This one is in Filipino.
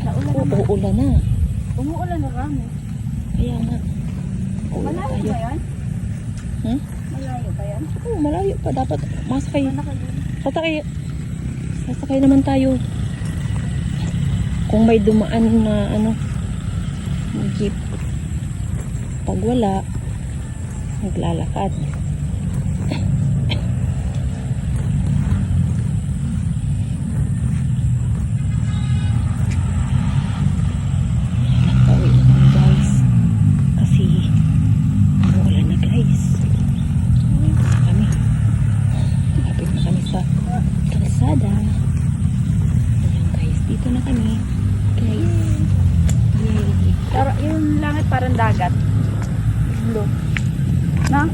Naulan naman. Uulan na. Umuulan na kami. Kaya nga. Uulan Malayo tayo. ba yan? Hmm? Malayo ba yan? Oo, malayo pa. Dapat masakay. Ano ka dun? Sasakay naman tayo. Kung may dumaan na jeep. Pag wala, maglalakad. Pauwi na kami guys. Kasi umuulan na guys. Kami. Lapit na kami sa kalsada. Ayan guys, dito na kami. Guys. Yay. Pero yung langit parang dagat. Blue. Na?